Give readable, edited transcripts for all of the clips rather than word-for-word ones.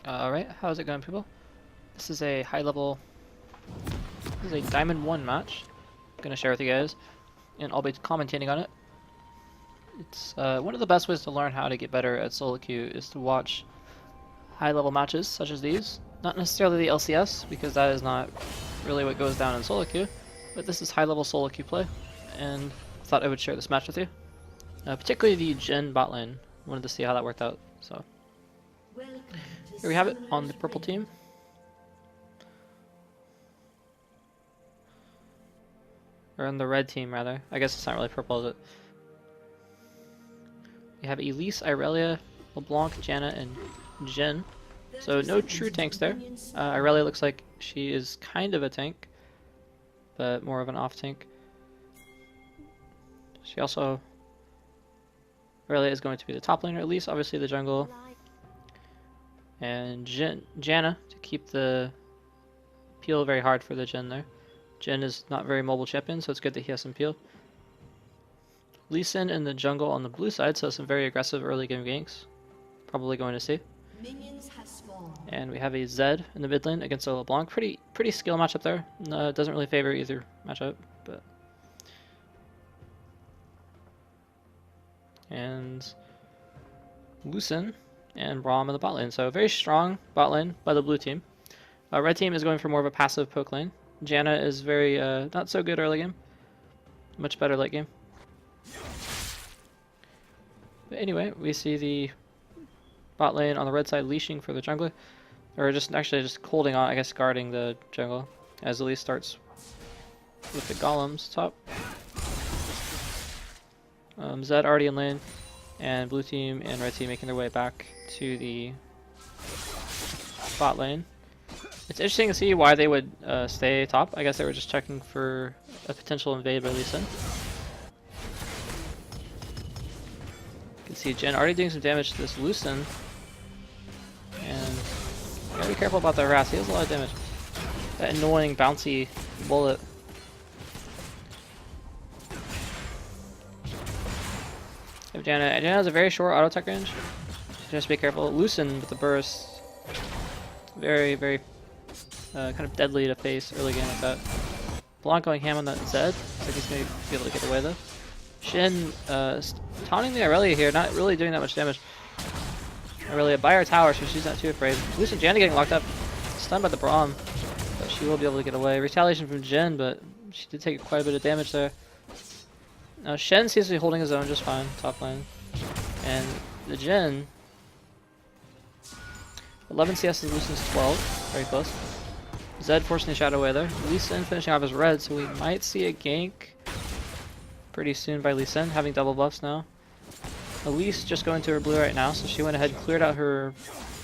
Alright, how's it going, people? This is a this is a Diamond 1 match I'm going to share with you guys, and I'll be commentating on it. It's one of the best ways to learn how to get better at solo queue is to watch high-level matches such as these. Not necessarily the LCS, because that is not really what goes down in solo queue, but this is high-level solo queue play, and I thought I would share this match with you. Particularly the Jhin bot lane. Wanted to see how that worked out, so here we have it on the purple team. Or on the red team, rather. I guess it's not really purple, is it? We have Elise, Irelia, Leblanc, Janna, and Jhin. So no true tanks there. Irelia looks like she is kind of a tank, but more of an off tank. She also... Irelia is going to be the top laner, at least, obviously the jungle. And Janna to keep the peel very hard for the Jhin there. Jhin is not very mobile champion, so it's good that he has some peel. Lee Sin in the jungle on the blue side, so some very aggressive early game ganks. Probably going to see. And we have a Zed in the mid lane against a LeBlanc. Pretty skill matchup there. It doesn't really favor either matchup, but... And Lucin and Braum in the bot lane. So a very strong bot lane by the blue team. Red team is going for more of a passive poke lane. Janna is very not so good early game. Much better late game. But anyway, we see the bot lane on the red side leashing for the jungler. Or just holding on, I guess guarding the jungle. As Elise starts with the golems top. Zed already in lane, and blue team and red team making their way back to the bot lane. It's interesting to see why they would stay top. I guess they were just checking for a potential invade by Lee Sin. You can see Jhin already doing some damage to this Lucin. And you gotta be careful about that harass. He has a lot of damage. That annoying bouncy bullet. Janna has a very short auto attack range. Just be careful. Lucin with the burst. Very kind of deadly to face early game like that. Blanc going ham on that Zed. Looks like he's going to be able to get away though. Shin taunting the Irelia here, not really doing that much damage. Irelia by her tower, so she's not too afraid. Lucin Janna getting locked up. Stunned by the Braum, but she will be able to get away. Retaliation from Jhin, but she did take quite a bit of damage there. Now Shen seems to be holding his own just fine, top lane. And the Jhin, 11 CS is Lucin's 12, very close. Zed forcing the shadow away there. Lee Sin finishing off his red, so we might see a gank pretty soon by Lee Sin, having double buffs now. Elise just going to her blue right now, so she went ahead and cleared out her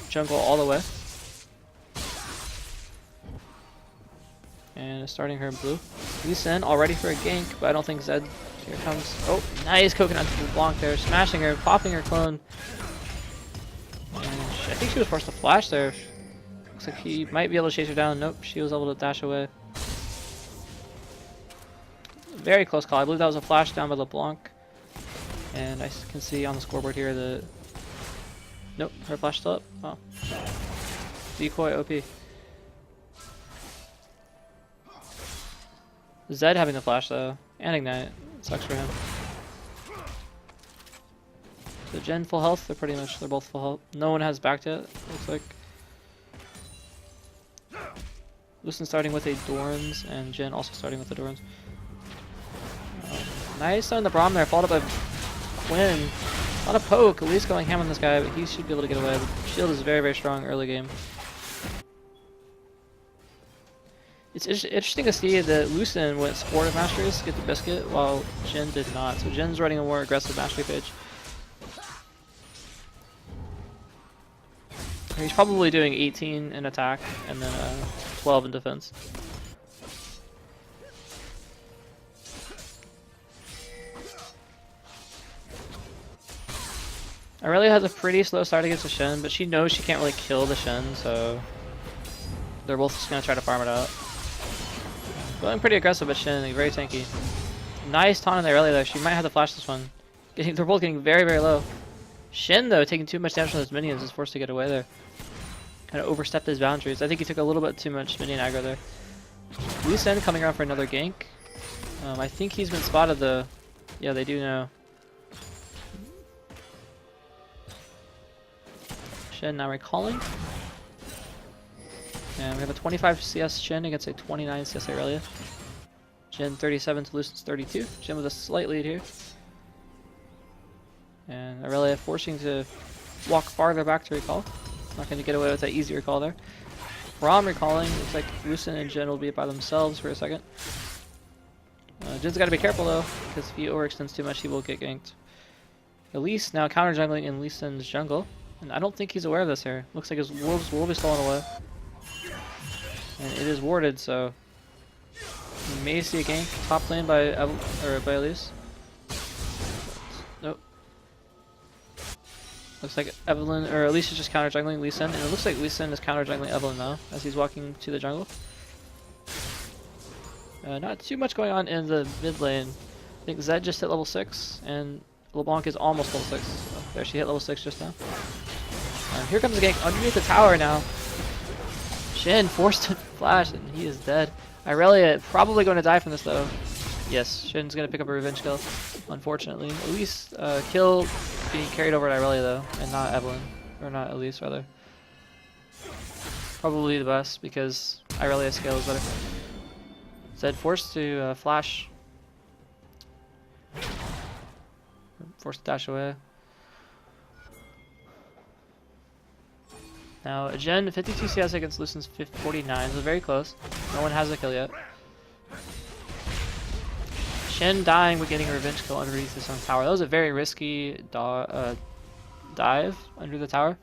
jungle all the way. And is starting her blue. Lee Sin all ready for a gank, but I don't think Zed... Here comes... Oh, nice coconut to Leblanc there, smashing her, popping her clone. And I think she was forced to flash there. Looks like he might be able to chase her down. Nope, she was able to dash away. Very close call. I believe that was a flash down by LeBlanc. And I can see on the scoreboard here that... Nope, her flash still up. Oh. Decoy OP. Zed having the flash though, and ignite. Sucks for him. So Jhin full health, they're both full health. No one has backed yet, looks like. Lucin starting with a Dorns, and Jhin also starting with the Dorns. Nice on the Braum there, followed up by Quinn. Not a poke, at least going ham on this guy, but he should be able to get away. The shield is very strong early game. It's interesting to see that Lucin went supportive masteries to get the biscuit, while Jhin did not. So Jin's running a more aggressive mastery page. He's probably doing 18 in attack and then 12 in defense. Irelia has a pretty slow start against the Shen, but she knows she can't really kill the Shen, so they're both just going to try to farm it out. Going pretty aggressive, but Shin, very tanky. Nice taunt on the Irelia there. She might have to flash this one. They're both getting very low. Shin, though, taking too much damage from those minions, is forced to get away there. kind of overstepped his boundaries. I think he took a little bit too much minion aggro there. Lee Sin coming around for another gank. I think he's been spotted though. Yeah, they do know. Jhin now recalling. And we have a 25 CS Jhin against a 29 CS Irelia. Jhin 37 to Lucen's 32. Jhin with a slight lead here. And Irelia forcing to walk farther back to recall. Not going to get away with that easy recall there. Braum recalling. Looks like Lucen and Jhin will be by themselves for a second. Jin's got to be careful though, because if he overextends too much, he will get ganked. Elise now counter jungling in Lucen's jungle. And I don't think he's aware of this here. Looks like his wolves will be stolen away. And it is warded, so you may see a gank top lane by Elise. Nope. Looks like Evelyn or Elise is just counter jungling Lee Sin, and it looks like Lee Sin is counter jungling Evelyn now as he's walking to the jungle. Not too much going on in the mid lane. I think Zed just hit level 6, and Leblanc is almost level 6. So there, she hit level 6 just now. Here comes the gank underneath the tower now. Jhin forced to flash, and he is dead. Irelia probably going to die from this though. Yes, Jhin's going to pick up a revenge kill, unfortunately. Elise kill being carried over to Irelia though, and not Evelyn. Or not Elise, rather. Probably the best, because Irelia's scale is better. Zed forced to flash. Forced to dash away. Now, Jhin, 52 CS against Lucen's 49, so very close. No one has a kill yet. Jhin dying but getting a revenge kill underneath his own tower. That was a very risky dive under the tower.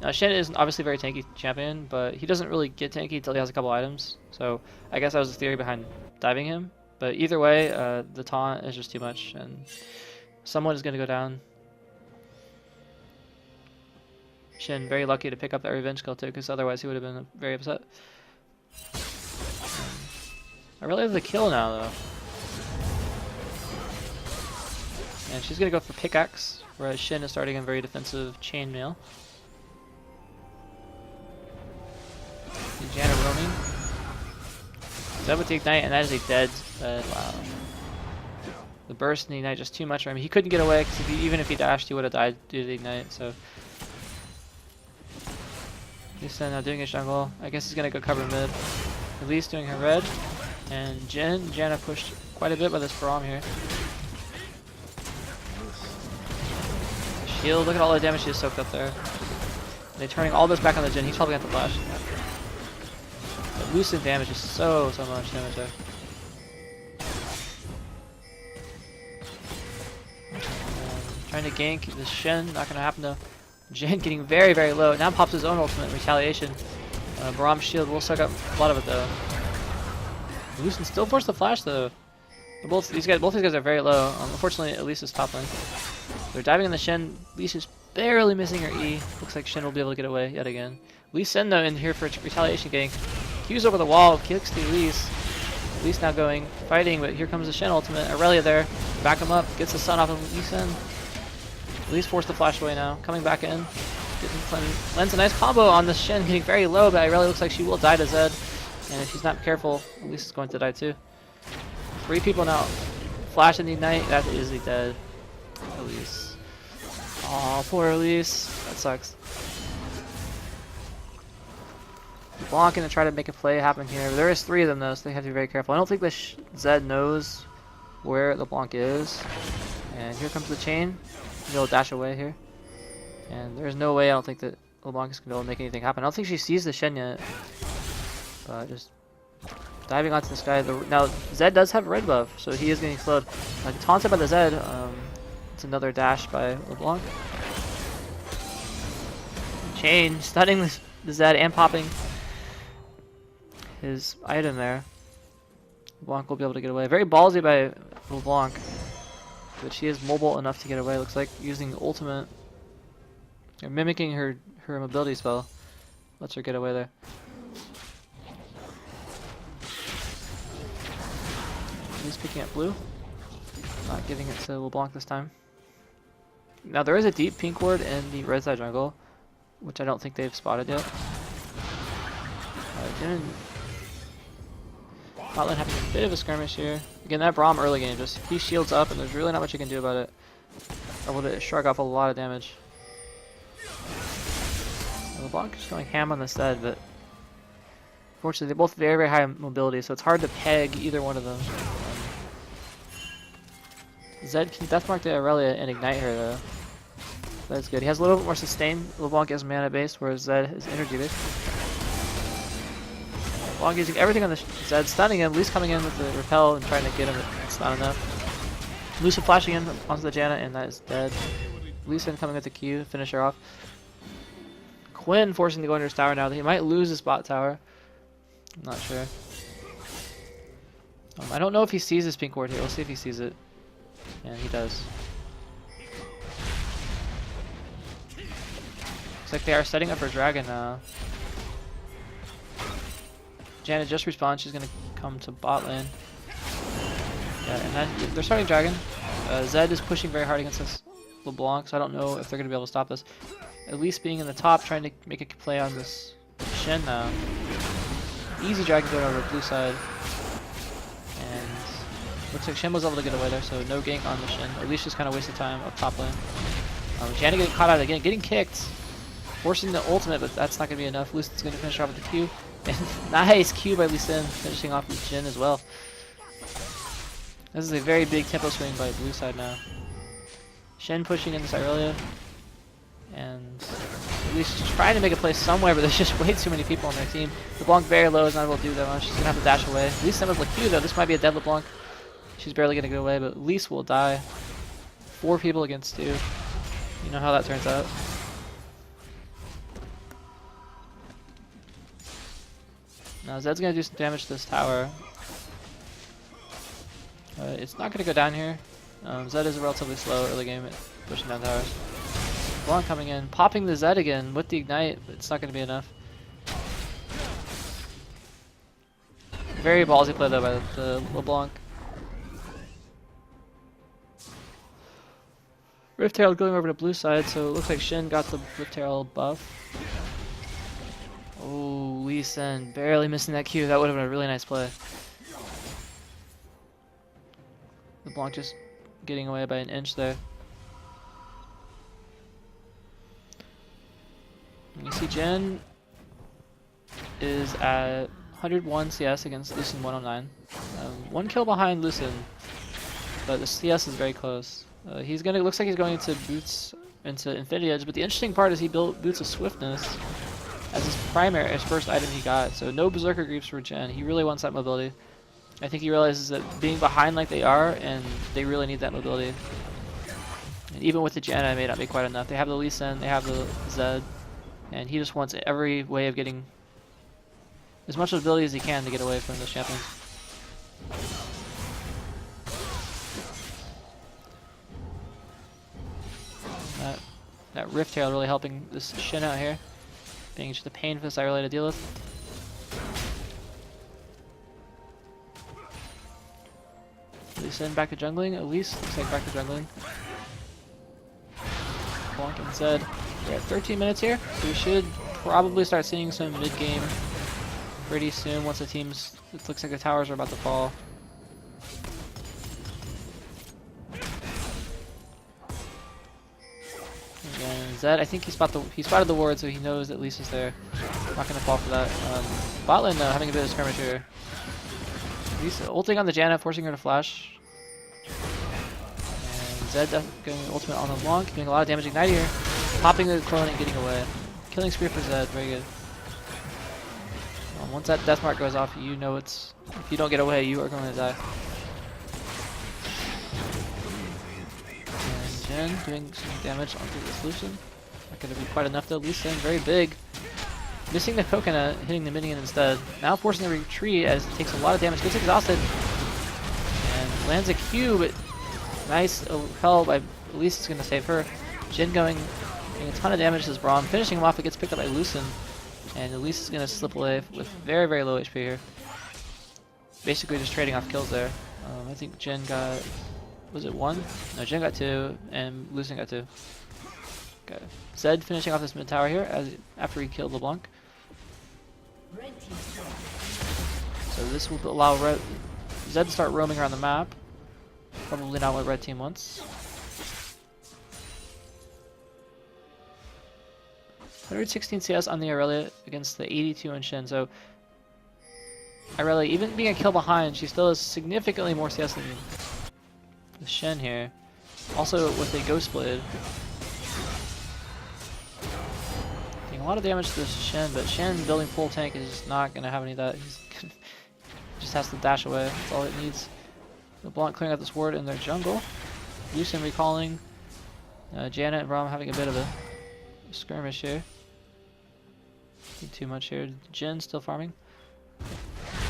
Now, Jhin is obviously a very tanky champion, but he doesn't really get tanky until he has a couple items. So I guess that was the theory behind diving him. But either way, the taunt is just too much, and someone is going to go down. Jhin very lucky to pick up that revenge kill too, because otherwise he would have been very upset. I really have the kill now though. And she's going to go for pickaxe, whereas Jhin is starting a very defensive chainmail. Janna roaming. Zed with the ignite, and that is a dead Zed. Wow. The burst and the ignite just too much for him. He couldn't get away, because even if he dashed, he would have died due to the ignite. So he's now doing his jungle. I guess he's gonna go cover mid. Elise doing her red, and Janna pushed quite a bit by this Braum here. Shield, look at all the damage she just soaked up there. They're turning all this back on the Jhin. He's probably got the flash. But Lucid damage is so much damage there. Trying to gank this Shen, not gonna happen though. Jhin getting very low. Now pops his own ultimate retaliation. Braum's shield will suck up a lot of it though. Lucid still forced the flash though. Both these guys are very low. Unfortunately, Elise is top lane. They're diving on the Shen. Elise is barely missing her E. Looks like Shen will be able to get away yet again. Lee Sin though in here for a retaliation gank. Q's over the wall, kicks the Elise. Elise now going, fighting, but here comes the Shen ultimate. Irelia there, back him up, gets the stun off of Lee Sin. Elise forced the flash away now, coming back in. Lands a nice combo on the Shen, getting very low, but Irelia looks like she will die to Zed. And if she's not careful, Elise is going to die too. 3 people now. Flash and the ignite, that is the dead Elise. Aw, poor Elise. That sucks. Leblanc gonna try to make a play happen here. There is 3 of them though, so they have to be very careful. I don't think this Zed knows where Leblanc is. And here comes the chain. He'll dash away here. And there's no way I don't think that Leblanc is gonna be able to make anything happen. I don't think she sees the Shen yet. But just diving onto this guy. Now Zed does have red buff, so he is getting slowed. Taunted by the Zed. It's another dash by LeBlanc. Chain stunning the Zed and popping his item there. LeBlanc will be able to get away. Very ballsy by LeBlanc, but she is mobile enough to get away. Looks like using ultimate, or mimicking her mobility spell. Lets her get away there. He's picking up blue. Not giving it to LeBlanc this time. Now there is a deep pink ward in the red side jungle, which I don't think they've spotted yet. Jhin bot lane having a bit of a skirmish here. Again, that Braum early game, just he shields up and there's really not much you can do about it. Able to shrug off a lot of damage. Leblanc is going ham on the Zed, but unfortunately they're both very, very high mobility, so it's hard to peg either one of them. Zed can deathmark the Aurelia and ignite her though. That's good. He has a little bit more sustain. LeBlanc has mana based, whereas Zed is energy based. LeBlanc using everything on the Zed, stunning him, Lee's coming in with the repel and trying to get him, but it's not enough. Lucian flashing in onto the Janna, and that is dead. Lucian coming with the Q to finish her off. Quinn forcing to go under his tower now. He might lose his bot tower. I'm not sure. I don't know if he sees this pink ward here. We'll see if he sees it. And he does. Looks like they are setting up for Dragon now. Janet just respawned. She's going to come to bot lane. Yeah, and then they're starting Dragon. Zed is pushing very hard against this LeBlanc, so I don't know if they're going to be able to stop this. At least being in the top, trying to make a play on this Jhin now. Easy Dragon going over the blue side. And looks like Jhin was able to get away there, so no gank on the Jhin. At least just kind of wasted time up top lane. Janet getting caught out again, getting kicked. Forcing the ultimate, but that's not going to be enough. Lucian's going to finish off with the Q. And nice Q by Lucian, finishing off with Jhin as well. This is a very big tempo swing by blue side now. Shen pushing in this Irelia. And at least trying to make a play somewhere, but there's just way too many people on their team. LeBlanc very low, is not able to do that much. She's going to have to dash away. At least with Q though, this might be a dead LeBlanc. She's barely going to get away, but at least will die. 4 people against 2. You know how that turns out. Now Zed's going to do some damage to this tower. It's not going to go down here. Zed is relatively slow early game at pushing down towers. LeBlanc coming in, popping the Zed again with the ignite, but it's not going to be enough. Very ballsy play though by the LeBlanc. Rift Herald going over to blue side, so it looks like Jhin got the Rift Herald buff. Oh, Lee Sin barely missing that Q. That would have been a really nice play. LeBlanc just getting away by an inch there. And you see Jhin is at 101 CS against Lucian 109. 1 kill behind Lucian, but the CS is very close. Looks like he's going into boots into Infinity Edge, but the interesting part is he built Boots of Swiftness as his first item he got. So no Berserker Greaves for Jhin. He really wants that mobility. I think he realizes that being behind like they are, and they really need that mobility. And even with the Janna, it may not be quite enough. They have the Lee Sin, they have the Zed, and he just wants every way of getting as much mobility as he can to get away from those champions. That Rift Herald really helping this Jhin out here. Being just a pain for this Irelia to deal with. Lisa back to jungling, at least. Looks like back to jungling. Bonk and Zed. We're at 13 minutes here, so we should probably start seeing some mid-game pretty soon once the teams... It looks like the towers are about to fall. And Zed, I think he spotted the ward, so he knows that Lisa's there. Not going to fall for that. Bot lane though, having a bit of skirmish here. Lisa ulting on the Janna, forcing her to flash. And Zed going ultimate on the LeBlanc, doing a lot of damage ignite here. Popping the clone and getting away. Killing Spear for Zed, very good. Once that death mark goes off, you know if you don't get away, you are going to die. And Jhin doing some damage onto this Lucian. Not going to be quite enough though. Lucian very big. Missing the coconut, hitting the minion instead. Now forcing the retreat as it takes a lot of damage. Gets exhausted. And lands a Q, but nice hell by at least it's going to save her. Jhin doing a ton of damage to this Braum. Finishing him off, it gets picked up by Lucian. And Elise is going to slip away with very, very low HP here. Basically just trading off kills there. I think Jhin got... Was it 1? No, Jhin got 2, and Lucian got 2. Okay. Zed finishing off this mid tower here after he killed LeBlanc. So this will allow Zed to start roaming around the map. Probably not what red team wants. 116 CS on the Aurelia against the 82 on Jhin. So Aurelia, even being a kill behind, she still has significantly more CS than the Jhin here. Also with a Ghost Blade. Doing a lot of damage to this Jhin, but Jhin building full tank is just not going to have any of that. He's just has to dash away. That's all it needs. Leblanc clearing out this ward in their jungle. Lucian recalling. Janet and Braum having a bit of a skirmish here. Not too much here. Jhin still farming.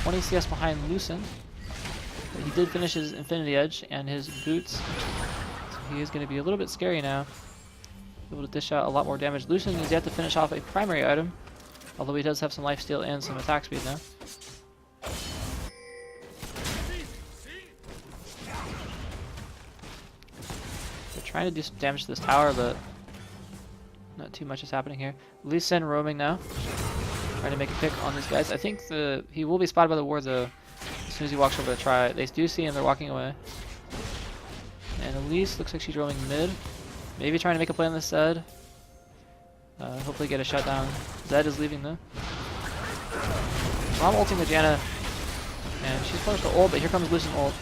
20 CS behind Lucian. But he did finish his Infinity Edge and his boots. So he is going to be a little bit scary now. Able to dish out a lot more damage. Lucian is yet to finish off a primary item. Although he does have some lifesteal and some attack speed now. Trying to do some damage to this tower, but not too much is happening here. Lee Sin roaming now, trying to make a pick on these guys. I think he will be spotted by the ward though as soon as he walks over to try it. They do see him, they're walking away. And Elise looks like she's roaming mid, maybe trying to make a play on this Zed. Hopefully get a shutdown. Zed is leaving though. So I'm ulting the Janna, and she's close to ult, but here comes Lucian ult.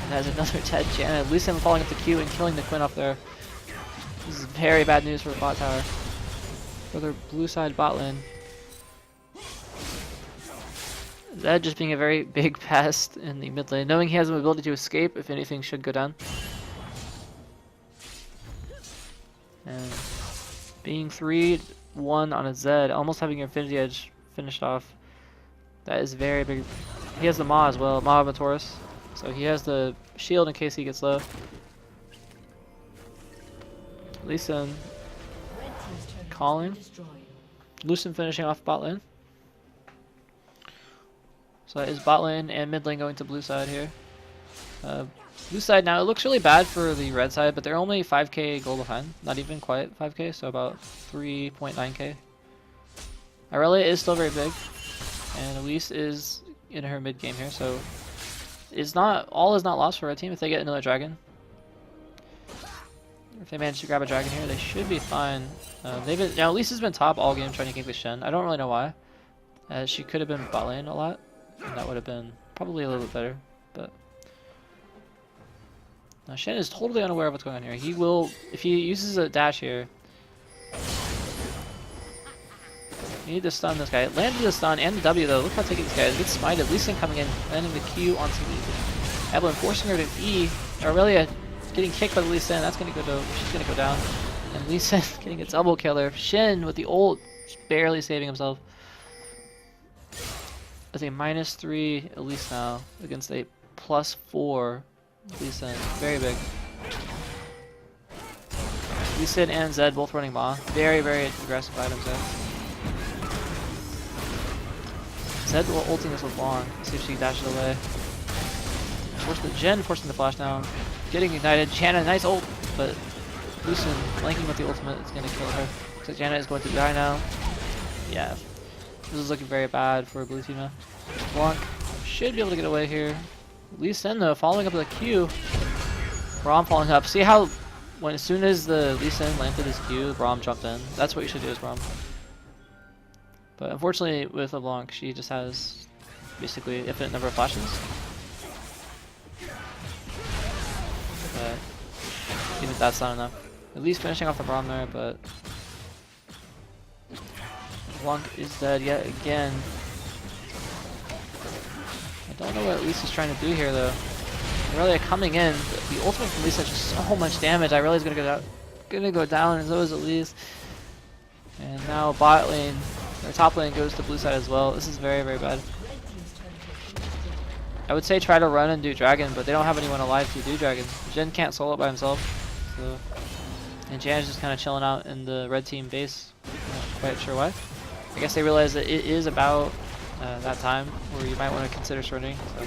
And has another dead Janna. Lucian following up the Q and killing the Quinn off there. This is very bad news for the bot tower. For their blue side bot lane. Zed just being a very big pest in the mid lane, knowing he has the ability to escape if anything should go down. And being 3-1 on a Zed, almost having your Infinity Edge finished off. That is very big. He has the Maw as well, Maw of Taurus. So he has the shield in case he gets low. Lucian calling. Lucian finishing off bot lane. So that is bot lane and mid lane going to blue side here. Blue side now, it looks really bad for the red side, but they're only 5k gold behind. Not even quite 5k, so about 3.9k. Aurelia is still very big. And Elise is in her mid game here, so all is not lost for red team if they get another dragon. If they manage to grab a dragon here, they should be fine. Now Elise has been top all game trying to gank the Jhin. I don't really know why. She could have been bot lane a lot, and that would have been probably a little bit better. But now Jhin is totally unaware of what's going on here. He will, if he uses a dash here. You need to stun this guy. Landed the stun and the W though. Look how taking this guy is. Gets smited. Lee Sin coming in, landing the Q onto Evelyn, forcing her to E. Aurelia getting kicked by the Lee Sin. That's gonna go to, she's gonna go down. And Lee Sin getting a double killer. Jhin with the ult, just barely saving himself. As a -3 Elise now against a +4 Lee Sin. Very big. Lee Sin and Zed both running Maw. Very, very aggressive items there. Zed will ulting this with Leblanc. See if she dashes away. Force the Jhin, forcing the flash down. Getting ignited. Janna, nice ult, but Lucian flanking with the ultimate is going to kill her. So Janna is going to die now. Yeah, this is looking very bad for blue team now. Leblanc should be able to get away here. Lee Sin though, following up with a Q. Braum following up. See how as soon as the Lee Sin landed his Q, Braum jumped in. That's what you should do as Braum. But unfortunately with LeBlanc, she just has basically infinite number of flashes. But even that's not enough. At least finishing off the Braum there, but LeBlanc is dead yet again. I don't know what Lisa's trying to do here though. Aurelia coming in, the ultimate from Lisa is just so much damage. Aurelia's gonna go down, and so is Elise. And now bot lane, or top lane goes to blue side as well. This is very, very bad. I would say try to run and do dragon, but they don't have anyone alive to do dragon. Jhin can't solo it by himself. So. And Jan's just kind of chilling out in the red team base. Not quite sure why. I guess they realize that it is about that time where you might want to consider surrendering. So.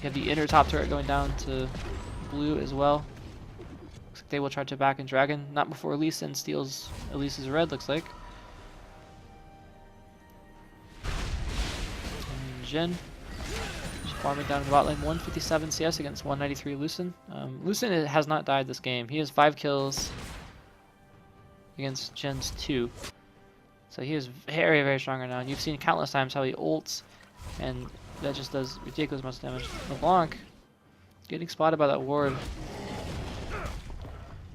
You have the inner top turret going down to blue as well. Looks like they will try to back in dragon. Not before Lee Sin steals Elise's red, looks like. Jhin. Just farming down in the bot lane. 157 CS against 193 Lucin. Lucin has not died this game. He has 5 kills against Jhin's 2. So he is very, very strong right now. And you've seen countless times how he ults, and that just does ridiculous amounts of damage. Leblanc getting spotted by that ward.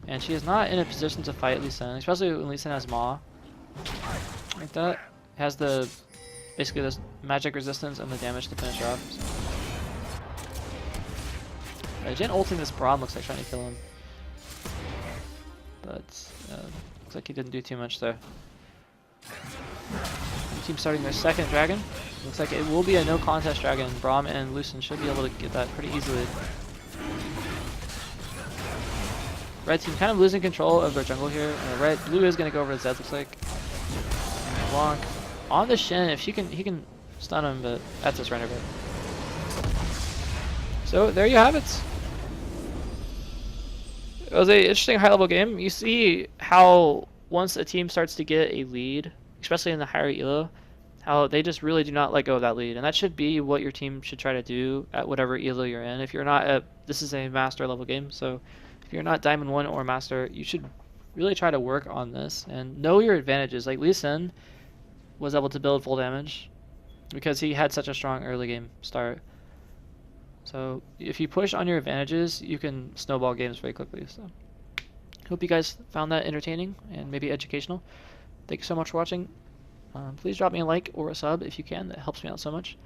And she is not in a position to fight Lee Sin, especially when Lee Sin has Maw. Like that. Has the basically this magic resistance and the damage to finish her off. So. Jhin ulting this Braum looks like trying to kill him. But looks like he didn't do too much there. The team starting their second dragon. Looks like it will be a no contest dragon. Braum and Lucin should be able to get that pretty easily. Red team kind of losing control of their jungle here. Blue is going to go over to Zed, looks like. Leblanc on the Jhin. If he can stun him, but that's his surrender bit. So there you have it. It was an interesting high-level game. You see how once a team starts to get a lead, especially in the higher elo, how they just really do not let go of that lead. And that should be what your team should try to do at whatever elo you're in. If you're not this is a master level game, so if you're not Diamond 1 or Master, you should really try to work on this and know your advantages. Like Lee Sin was able to build full damage because he had such a strong early game start. So if you push on your advantages, you can snowball games very quickly. So hope you guys found that entertaining and maybe educational. Thank you so much for watching. Please drop me a like or a sub if you can. That helps me out so much.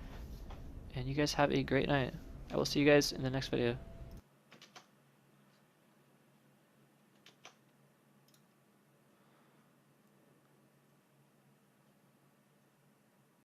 And you guys have a great night. I will see you guys in the next video.